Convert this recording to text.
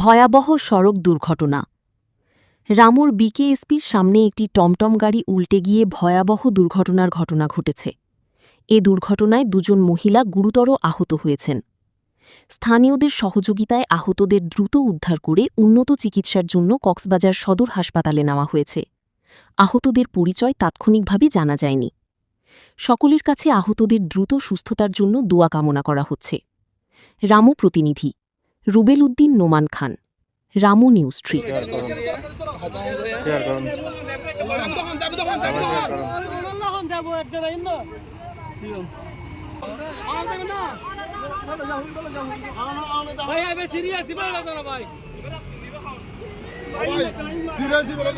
ভয়াবহ সড়ক দুর্ঘটনা। রামুর বিকেএসপির সামনে একটি টমটম গাড়ি উল্টে গিয়ে ভয়াবহ দুর্ঘটনার ঘটনা ঘটেছে। এ দুর্ঘটনায় দুজন মহিলা গুরুতর আহত হয়েছেন। স্থানীয়দের সহযোগিতায় আহতদের দ্রুত উদ্ধার করে উন্নত চিকিৎসার জন্য কক্সবাজার সদর হাসপাতালে নেওয়া হয়েছে। আহতদের পরিচয় তাৎক্ষণিকভাবে জানা যায়নি। সকলের কাছে আহতদের দ্রুত সুস্থতার জন্য দোয়া কামনা করা হচ্ছে। রামু প্রতিনিধি রুবেল উদ্দিন নোমান খান, রামু নিউজ 3। সিরিয়াসই বলে